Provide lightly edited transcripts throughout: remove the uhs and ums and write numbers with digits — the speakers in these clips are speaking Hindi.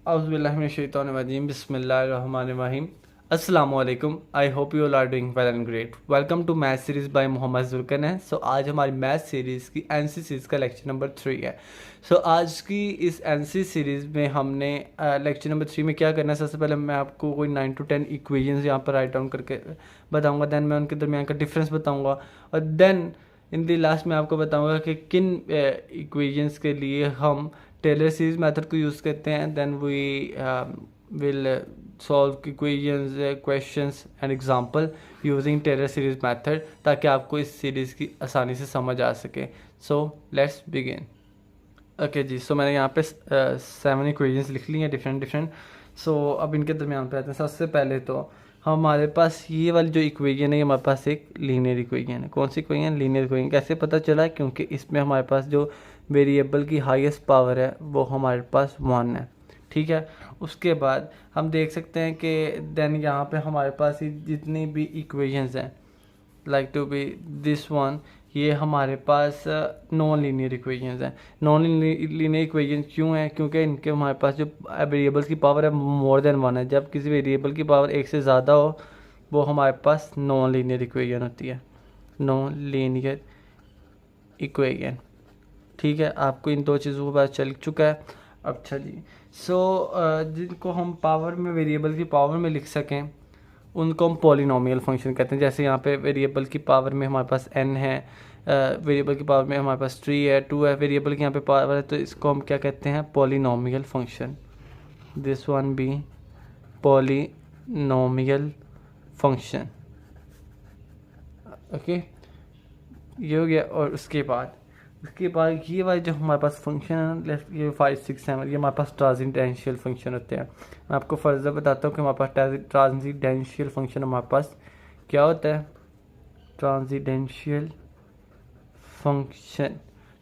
Auzubillahiminash-shaytanir-rajim. Bismillahir-rahmanir-rahim. Assalamualaikum. I hope you all are doing well and great. Welcome to math series by Mohammad Zulkan है. सो आज हमारी मैथ सीरीज़ की एनसी सीरीज़ का लेक्चर नंबर 3 है. सो आज की इस एनसी सीरीज़ में हमने लेक्चर नंबर 3 में क्या करना है. सबसे पहले मैं आपको कोई 9 to 10 इक्वेशंस यहाँ पर राइट डाउन करके बताऊँगा. दैन मैं उनके दरमियान का डिफरेंस बताऊँगा और देन इन दी लास्ट में आपको बताऊँगा कि किन इक्वेशंस के लिए हम टेलर सीरीज मेथड को यूज़ करते हैं. Then we will solve equations, questions and example using Taylor series method ताकि आपको इस सीरीज़ की आसानी से समझ आ सके. So let's begin. ओके जी, सो मैंने यहाँ पे 7 इक्वेशंस लिख ली हैं डिफरेंट. सो अब इनके दरमियान पे आते हैं. सबसे पहले तो हमारे पास ये वाली जो इक्वेशन है, हमारे पास एक लीनियर इक्वेशन है. कौन सी इक्वेशन? Linear equation. कैसे पता चला? क्योंकि इसमें हमारे पास जो वेरिएबल की हाईएस्ट पावर है वो हमारे पास 1 है. ठीक है. उसके बाद हम देख सकते हैं कि देन यहाँ पे हमारे पास जितनी भी इक्वेशंस हैं like to be this one, ये हमारे पास नॉन लीनियर इक्वेशंस हैं. नॉन लीनियर इक्वेशन क्यों है? क्योंकि इनके हमारे पास जो वेरिएबल्स की पावर है मोर देन 1 है. जब किसी वेरिएबल की पावर 1 से ज़्यादा हो वो हमारे पास नॉन लीनियर इक्वेशन होती है. Non linear equation. ठीक है, आपको इन दो चीज़ों को पता चल चुका है. अच्छा जी, सो जिनको हम पावर में, वेरिएबल की पावर में लिख सकें उनको हम पॉलिनोमियल फंक्शन कहते हैं. जैसे यहाँ पे वेरिएबल की पावर में हमारे पास n है, वेरिएबल की पावर में हमारे पास 3 है, 2 है, वेरिएबल की यहाँ पे पावर है, तो इसको हम क्या कहते हैं? Polynomial function. This one be polynomial function. Okay, ये हो गया. और उसके बाद ये वाले जो हमारे पास फंक्शन है लेफ्ट, ये 5 6 7, ये हमारे पास ट्रांसेंडेंशियल फंक्शन होते हैं. मैं आपको फर्दर बताता हूँ कि हमारे पास ट्रांसेंडेंशियल फंक्शन हमारे पास क्या होता है. ट्रांसेंडेंशियल फंक्शन.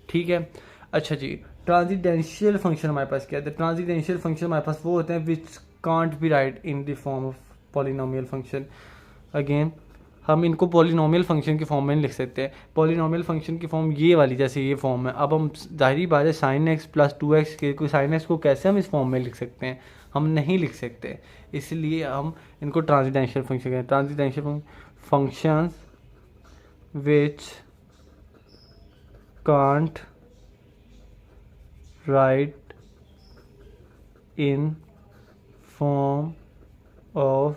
ठीक है. अच्छा जी, ट्रांसेंडेंशियल फंक्शन हमारे पास क्या होता है? ट्रांसेंडेंशियल फंक्शन हमारे पास वो होते हैं which can't be right in the form of polynomial function. Again हम इनको पॉलिनोमियल फंक्शन की फॉर्म में नहीं लिख सकते. पॉलिनोमियल फंक्शन की फॉर्म ये वाली, जैसे ये फॉर्म है. अब हम जाहिर बात है साइन एक्स प्लस 2x के कोई साइन एक्स को कैसे हम इस फॉर्म में लिख सकते हैं? हम नहीं लिख सकते. इसलिए हम इनको ट्रांसेंडेंशियल फंक्शन कहते हैं. Transcendental functions which can't write in form of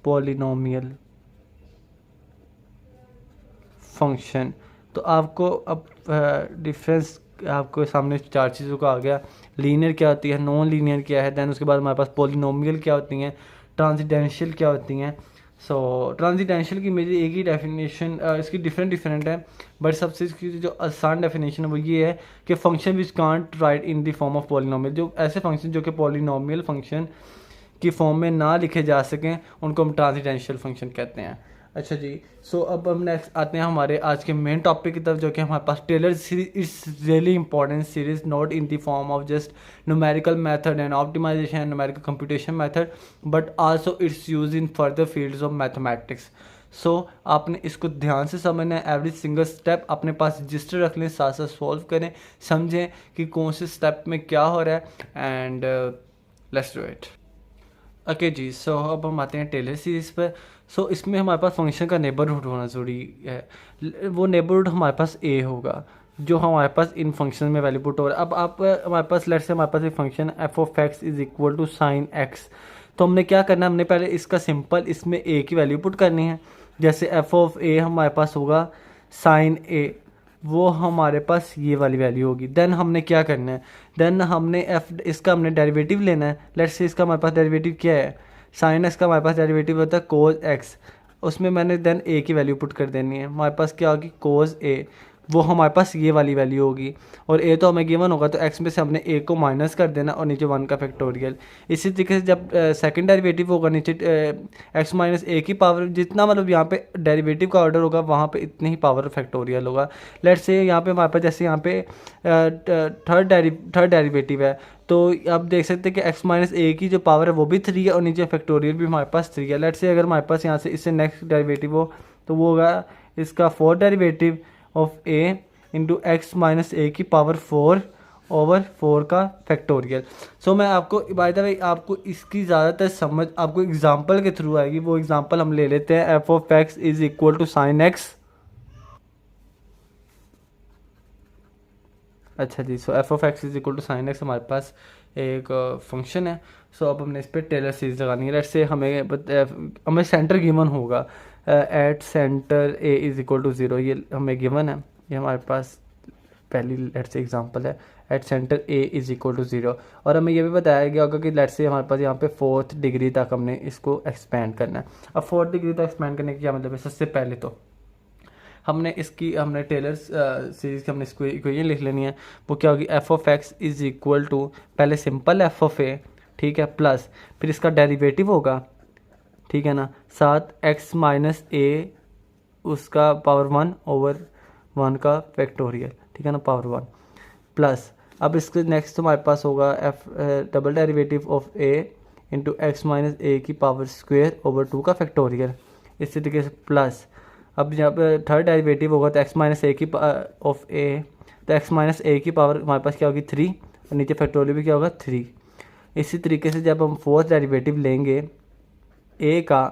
polynomial function. तो आपको अब डिफरेंस आपको सामने 4 चीज़ों का आ गया. लीनियर क्या होती है, नॉन लीनियर क्या है, देन उसके बाद हमारे पास पॉलिनोमियल क्या होती हैं, ट्रांसेंडेंशियल क्या होती हैं. सो ट्रांसेंडेंशियल की मेरी एक ही डेफिनेशन, इसकी डिफरेंट है, बट सबसे इसकी जो आसान डेफिनेशन है वो ये है कि function which can't write in the form of polynomial. जो ऐसे फंक्शन जो कि पॉलिनोमियल फंक्शन की फॉर्म में ना लिखे जा सकें उनको हम ट्रांसेंडेंशियल फंक्शन कहते हैं. अच्छा जी, सो अब हम नेक्स्ट आते हैं हमारे आज के मेन टॉपिक की तरफ, जो कि हमारे पास Taylor series is really important series, not in the form of just numerical method and optimization and numerical computation method, but also its use in further fields of mathematics. So आपने इसको ध्यान से समझना है. एवरी सिंगल स्टेप अपने पास रजिस्टर रख लें, साथ साथ सॉल्व करें, समझें कि कौन से स्टेप में क्या हो रहा है, and let's do it. Okay जी, सो अब हम आते हैं टेलर सीरीज़ पर. सो इसमें हमारे पास फंक्शन का नेबरहुड होना ज़रूरी है. वो नेबरहुड हमारे पास ए होगा जो हमारे पास इन फंक्शन में वैल्यू पुट हो रहा है. अब आप हमारे पास लेट्स से हमारे पास एक function f of x is equal to sine x. तो हमने क्या करना है? हमने पहले इसका सिंपल इसमें ए की वैल्यू पुट करनी है. जैसे एफ ऑफ ए हमारे पास होगा साइन ए, वो हमारे पास ये वाली वैल्यू होगी. देन हमने क्या करना है? देन हमने इसका हमने डेरिवेटिव लेना है. लेट्स से इसका हमारे पास डेरिवेटिव क्या है? साइन एक्स का हमारे पास डेरिवेटिव होता है कोज एक्स. उसमें मैंने देन ए की वैल्यू पुट कर देनी है. हमारे पास क्या होगी? कोज ए. वो हमारे पास ये वाली वैल्यू होगी और ए तो हमें गिवन होगा, तो एक्स में से हमने ए को माइनस कर देना और नीचे 1 का फैक्टोरियल. इसी तरीके से जब सेकंड डेरिवेटिव होगा नीचे एक्स माइनस ए की पावर, जितना मतलब यहाँ पे डेरिवेटिव का ऑर्डर होगा वहाँ पे इतनी ही पावर फैक्टोरियल होगा. लेट्स से यहाँ पे हमारे पास जैसे यहाँ पे थर्ड डेरिवेटिव है, तो आप देख सकते हैं कि एक्स माइनस ए की जो पावर है वो भी 3 है और नीचे फैक्टोरियल भी हमारे पास 3 है. लेट्स से अगर हमारे पास यहाँ से इससे नेक्स्ट डेरिवेटिव हो तो वो होगा इसका 4th derivative of a into x minus a की पावर 4 ओवर 4 का फैक्टोरियल। सो मैं आपको बाय द वे आपको इसकी ज़्यादातर समझ आपको एग्जांपल के थ्रू आएगी। वो एग्जांपल हम ले लेते हैं, f of x is equal to sine x. अच्छा जी, so f of x is equal to sine x हमारे पास एक फंक्शन है। सो अब हमने इस पर टेलर सीरीज लगानी है। लेट्स से हमें सेंटर गिवन होगा at center a is equal to 0, ये हमें गिवन है। ये हमारे पास पहली लेट्स से एग्जांपल है, at center a is equal to 0। और हमें ये भी बताया गया होगा कि लेट्स से हमारे पास यहाँ पे 4th डिग्री तक हमने इसको एक्सपेंड करना है। अब 4th डिग्री तक एक्सपेंड करने की क्या मतलब है? सबसे पहले तो हमने टेलर सीरीज की हमने इसको इक्वेशन लिख लेनी है। वो क्या होगी? F of x is equal to पहले सिंपल एफ ऑफ ए, ठीक है, प्लस फिर इसका डेरिवेटिव होगा, ठीक है ना, साथ एक्स माइनस ए उसका पावर 1 ओवर 1 का फैक्टोरियल, ठीक है ना, पावर 1 प्लस अब इसके नेक्स्ट हमारे पास होगा f double derivative of a into x minus a की पावर स्क्वेयर ओवर 2 का फैक्टोरियल। इसी तरीके से प्लस अब जब थर्ड डेरिवेटिव होगा तो एक्स माइनस ए की ऑफ ए, तो एक्स माइनस ए की पावर हमारे पास क्या होगी 3 और नीचे फैक्टोरियल भी क्या होगा 3। इसी तरीके से जब हम 4th डेरिवेटिव लेंगे ए का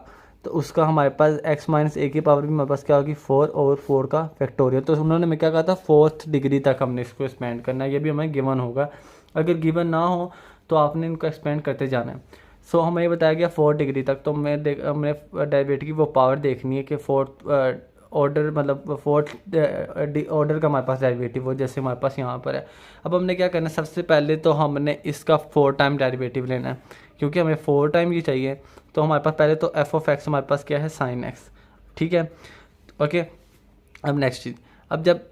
तो उसका हमारे पास एक्स माइनस ए की पावर भी हमारे पास क्या होगी 4 ओवर 4 का फैक्टोरियल। तो उन्होंने मैं क्या कहा था 4th डिग्री तक हमने इसको एक्सपेंड करना है। ये भी हमें गिवन होगा, अगर गिवन ना हो तो आपने इनको एक्सपेंड करते जाना है। सो हमें ये बताया गया 4 डिग्री तक, तो हमने डेरिवेटिव की वो पावर देखनी है कि 4th ऑर्डर मतलब 4th ऑर्डर का हमारे पास डेरिवेटिव हो, जैसे हमारे पास यहाँ पर है। अब हमने क्या करना है, सबसे पहले तो हमने इसका 4 टाइम डेरिवेटिव लेना है, क्योंकि हमें 4 टाइम ही चाहिए। तो हमारे पास पहले तो एफ ऑफ एक्स हमारे पास क्या है साइन एक्स, ठीक है, ओके। अब नेक्स्ट चीज़, अब जब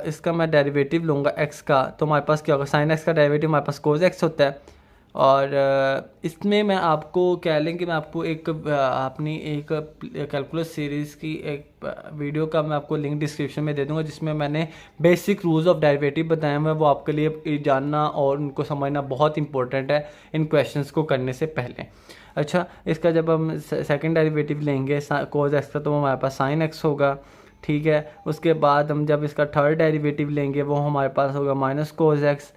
इसका मैं डेरिवेटिव लूँगा एक्स का तो हमारे पास क्या होगा, साइन एक्स का डेरिवेटिव हमारे पास कोस एक्स होता है। और इसमें मैं आपको कह लें कि मैं आपको अपनी एक कैलकुलस सीरीज़ की एक वीडियो का मैं आपको लिंक डिस्क्रिप्शन में दे दूंगा, जिसमें मैंने बेसिक रूल्स ऑफ डेरिवेटिव बताए हुए हैं। वो आपके लिए जानना और उनको समझना बहुत इंपॉर्टेंट है इन क्वेश्चंस को करने से पहले। अच्छा, इसका जब हम सेकंड डेरिवेटिव लेंगे कोस एक्स का तो हमारे पास साइन एक्स होगा, ठीक है। उसके बाद हम जब इसका थर्ड डेरिवेटिव लेंगे वो हमारे पास होगा माइनस कोस एक्स,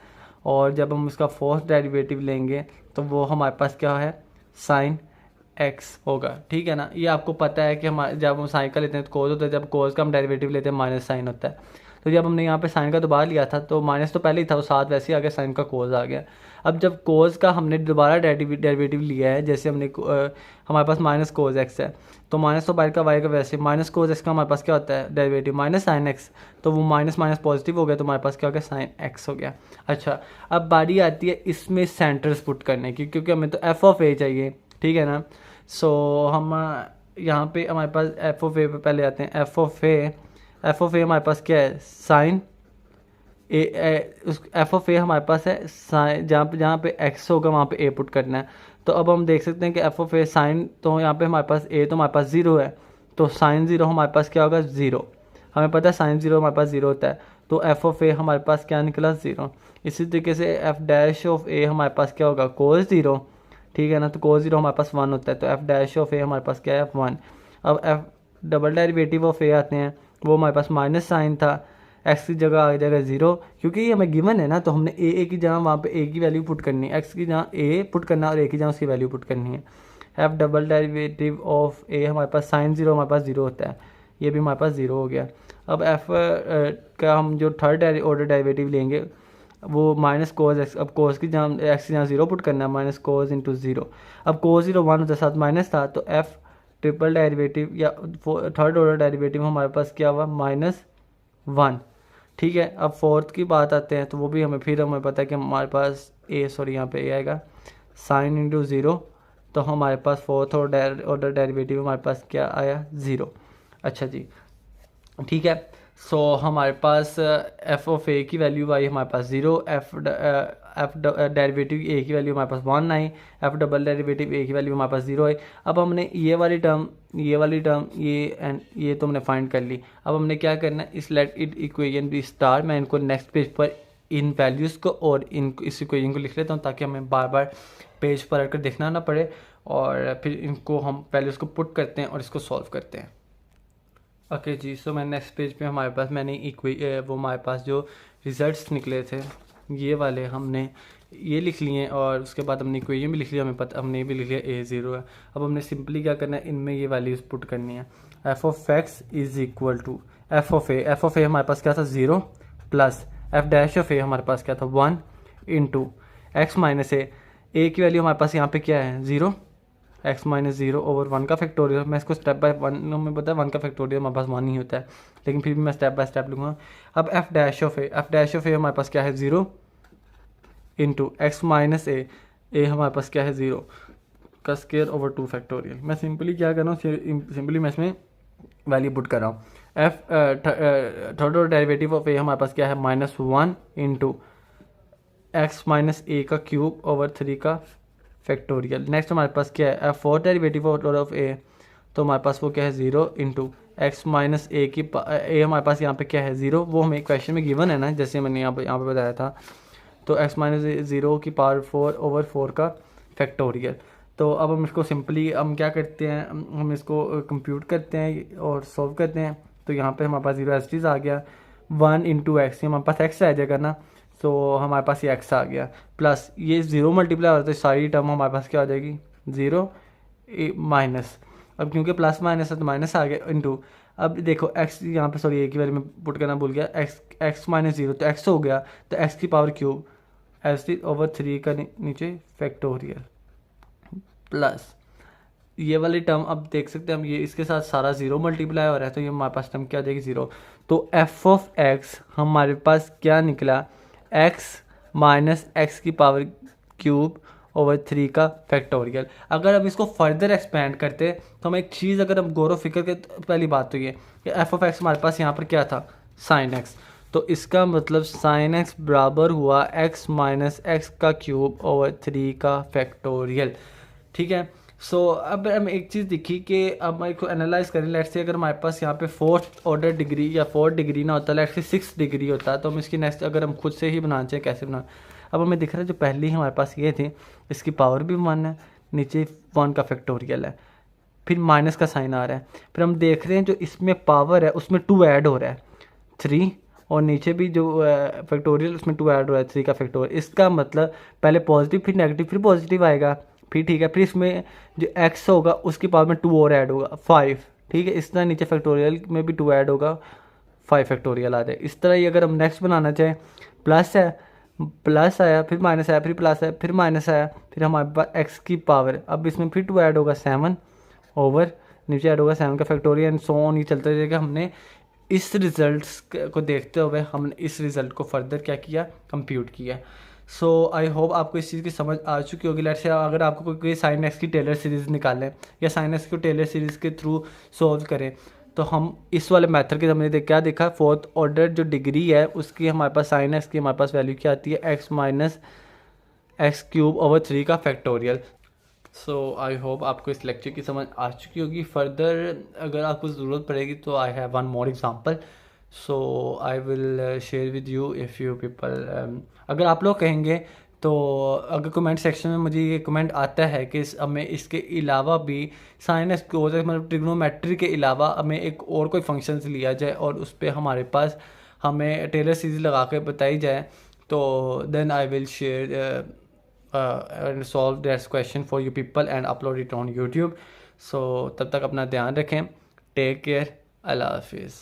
और जब हम इसका 4th डेरिवेटिव लेंगे तो वो हमारे पास क्या है साइन एक्स होगा, ठीक है ना। ये आपको पता है कि हमारे जब हम साइन का लेते हैं तो कोस होता है, जब कोस का हम डेरिवेटिव लेते हैं माइनस साइन होता है। तो जब हमने यहाँ पे साइन का दोबारा लिया था तो माइनस तो पहले ही था, वो साथ वैसे ही आ गया, साइन का कोस आ गया। अब जब कोस का हमने दोबारा डेरिवेटिव लिया है, जैसे हमने हमारे पास माइनस कोस एक्स है तो माइनस तो बाहर का वाई का वैसे माइनस कोस एक्स का हमारे पास क्या होता है डेरिवेटिव माइनस साइन एक्स, तो वो माइनस माइनस पॉजिटिव हो गया तो हमारे पास क्या हो गया साइन एक्स हो गया। अच्छा, अब बारी आती है इसमें सेंटर्स पुट करने की, क्योंकि हमें तो एफ ऑफ ए चाहिए, ठीक है ना। सो हम यहाँ पे हमारे पास एफ ऑफ ए पे पहले आते हैं। एफ ऑफ ए हमारे पास क्या है साइन ए, उस एफ ऑफ ए हमारे पास है साइन, जहाँ पे एक्स होगा वहाँ पे ए पुट करना है। तो अब हम देख सकते हैं कि एफ ऑफ ए साइन, तो यहाँ पे हमारे पास ए तो हमारे पास 0 है, तो साइन 0 हमारे पास क्या होगा 0। हमें पता है साइन 0 हमारे पास 0 होता है, तो एफ ऑफ ए हमारे पास क्या निकला 0। इसी तरीके से एफ डैश ऑफ ए हमारे पास क्या होगा कोस 0, ठीक है ना, तो कोस 0 हमारे पास 1 होता है, तो एफ डैश ऑफ ए हमारे पास क्या है 1। अब एफ डबल डेरिवेटिव ऑफ ए आते हैं, वो हमारे पास माइनस साइन था, एक्स की जगह आ जाएगा 0, क्योंकि ये हमें गिवन है ना, तो हमने ए की जगह वहाँ पे ए की वैल्यू पुट करनी है, एक्स की जगह ए पुट करना है और ए की जगह उसकी वैल्यू पुट करनी है। एफ डबल डेरिवेटिव ऑफ ए हमारे पास साइन 0 हमारे पास 0 होता है, ये भी हमारे पास 0 हो गया। अब एफ का हम जो थर्ड ऑर्डर डेरिवेटिव लेंगे वो माइनस कोस एक्स, अब कोस की जगह एक्स की जगह 0 पुट करना है, माइनस कोस इंटू 0। अब कोस 0 1 होता है, साथ माइनस था, तो एफ ट्रिपल डेरिवेटिव या थर्ड ऑर्डर डेरिवेटिव हमारे पास क्या हुआ -1, ठीक है। अब 4th की बात आते हैं, तो वो भी हमें पता है कि हमारे पास यहाँ पे ए आएगा साइन इंटू 0, तो हमारे पास 4th ऑर्डर डेरिवेटिव हमारे पास क्या आया 0। अच्छा जी, ठीक है। सो हमारे पास एफ ऑफ ए की वैल्यू आई हमारे पास 0, एफ डेरिवेटिव ए की वैल्यू हमारे पास 1 आई, एफ डबल डेरिवेटिव ए की वैल्यू हमारे पास 0 आई। अब हमने ये वाली टर्म ये तो हमने फाइंड कर ली। अब हमने क्या करना है, इस let it equation be star, मैं इनको नेक्स्ट पेज पर इन वैल्यूज़ को और इस इक्वेशन को लिख लेता हूँ, ताकि हमें बार बार पेज पर आकर देखना ना पड़े, और फिर इनको हम वैल्यूज़ को पुट करते हैं और इसको सॉल्व करते हैं। ओके जी, सो मैं नेक्स्ट पेज पे हमारे पास वो हमारे पास जो रिजल्ट्स निकले थे ये वाले हमने ये लिख लिए और उसके बाद हमने इक्वेशन भी लिख लिया, हमें पता हमने ये भी लिख लिया a 0 है। अब हमने सिंपली क्या करना है, इनमें ये वैल्यूज़ पुट करनी है। f of x is equal to f of a हमारे पास क्या था 0 plus f dash of a हमारे पास क्या था 1 इंटू x माइनस a की वैल्यू हमारे पास यहाँ पे क्या है 0, x माइनस 0 ओवर 1 का फैक्टोरियल। मैं इसको स्टेप बाय वन में पता है 1 का फैक्टोरियल हमारे पास 1 ही होता है, लेकिन फिर भी मैं स्टेप बाय स्टेप लूँगा। अब f डैश ऑफ a हमारे पास क्या है 0 इंटू एक्स माइनस ए हमारे पास क्या है 0 का स्केयर ओवर 2 फैक्टोरियल। मैं सिंपली क्या कर रहा हूँ, सिंपली मैं इसमें वैल्यू पुट कर रहा हूँ। थर्ड ऑर्डर डेरिवेटिव ऑफ ए हमारे पास क्या है -1 इंटू एक्स माइनस ए का क्यूब ओवर 3 का फैक्टोरियल। नेक्स्ट हमारे पास क्या है फोर्थ डेरिवेटिव ऑफ ए, तो हमारे पास वो क्या है 0 इंटू एक्स माइनस ए की ए हमारे पास यहाँ पे क्या है 0, वो हमें क्वेश्चन में गिवन है ना, जैसे मैंने यहाँ पे बताया था। तो x माइनस 0 की पावर 4 ओवर 4 का फैक्टोरियल। तो अब हम इसको सिंपली हम क्या करते हैं, हम इसको कंप्यूट करते हैं और सॉल्व करते हैं। तो यहाँ पे हमारे पास 0 एज इट आ गया, 1 इंटू एक्स हमारे पास x आ जाएगा ना, तो हमारे पास ये x आ गया प्लस ये 0 मल्टीप्लाई होता है, सारी टर्म हमारे पास क्या आ जाएगी 0 माइनस। अब क्योंकि प्लस माइनस है तो माइनस आ गया इंटू, अब देखो x यहाँ पे सॉरी एक ही बार में पुट करना भूल गया, x माइनस 0 तो x हो गया, तो x की power cube S T over 3 का नीचे फैक्टोरियल प्लस ये वाली टर्म। अब देख सकते हैं हम ये इसके साथ सारा 0 मल्टीप्लाई हो रहा है, तो ये हमारे पास टर्म क्या आ जाएगी 0। तो f ऑफ x हमारे पास क्या निकला x माइनस एक्स की पावर क्यूब ओवर 3 का फैक्टोरियल। अगर हम इसको फर्दर एक्सपेंड करते तो हम एक चीज़ अगर हम गौर फिक्र के, पहली बात तो ये कि f ऑफ x हमारे पास यहाँ पर क्या था साइन x, तो इसका मतलब साइन x बराबर हुआ x माइनस एक्स का क्यूब ओवर 3 का फैक्टोरियल। ठीक है। सो अब हम एक चीज़ दिखी कि अब मैं इसको एनालाइज करें, लेट्स से अगर हमारे पास यहाँ पे 4th ऑर्डर डिग्री या 4th डिग्री ना होता, लेट्स से 6th डिग्री होता, तो हम इसकी नेक्स्ट अगर हम खुद से ही बनाना चाहिए कैसे बनाना। अब हमें दिख रहा है जो पहली हमारे पास ये थी इसकी पावर भी 1 है, नीचे 1 का फैक्टोरियल है, फिर माइनस का साइन आ रहा है, फिर हम देख रहे हैं जो इसमें पावर है उसमें 2 ऐड हो रहा है 3, और नीचे भी जो फैक्टोरियल उसमें 2 ऐड हो रहा है 3 का फैक्टोरियल। इसका मतलब पहले पॉजिटिव फिर नेगेटिव फिर पॉजिटिव आएगा, फिर ठीक है, फिर इसमें जो x होगा उसकी पावर में 2 और ऐड होगा 5, ठीक है। इस तरह नीचे फैक्टोरियल में भी 2 ऐड होगा 5 फैक्टोरियल आ जाए। इस तरह ही अगर हम नेक्स्ट बनाना चाहें, प्लस है प्लस आया फिर माइनस आया फिर प्लस आया फिर माइनस आया, फिर हमारे पास x की पावर, अब इसमें फिर 2 ऐड होगा 7 ओवर नीचे ऐड होगा 7 का फैक्टोरियल एंड सो ऑन, ये चलता रहेगा। हमने इस रिज़ल्ट्स को देखते हुए हमने इस रिज़ल्ट को फर्दर क्या किया कंप्यूट किया। सो आई होप आपको इस चीज़ की समझ आ चुकी होगी। लेट्स से अगर आपको कोई साइन एक्स की टेलर सीरीज़ निकालें या साइन एक्स को टेलर सीरीज़ के थ्रू सॉल्व करें, तो हम इस वाले मेथड के हमने क्या देखा 4th ऑर्डर जो डिग्री है उसकी हमारे पास साइन एक्स की हमारे पास वैल्यू क्या आती है x minus x cube over 3 का फैक्टोरियल। सो आई होप आपको इस लेक्चर की समझ आ चुकी होगी। फर्दर अगर आपको ज़रूरत पड़ेगी तो I have one more example, so I will share with you if you people. अगर आप लोग कहेंगे तो अगर कमेंट सेक्शन में मुझे ये कमेंट आता है कि हमें इसके अलावा भी साइन एक्स को मतलब ट्रिग्नोमेट्री के अलावा हमें एक और कोई फंक्शन लिया जाए और उस पर हमारे पास हमें टेलर सीरीज लगा के बताई जाए, तो then I will share and solve that question for you people and upload it on YouTube. So तब तक अपना ध्यान रखें, टेक केयर, अल्लाह हाफिज़।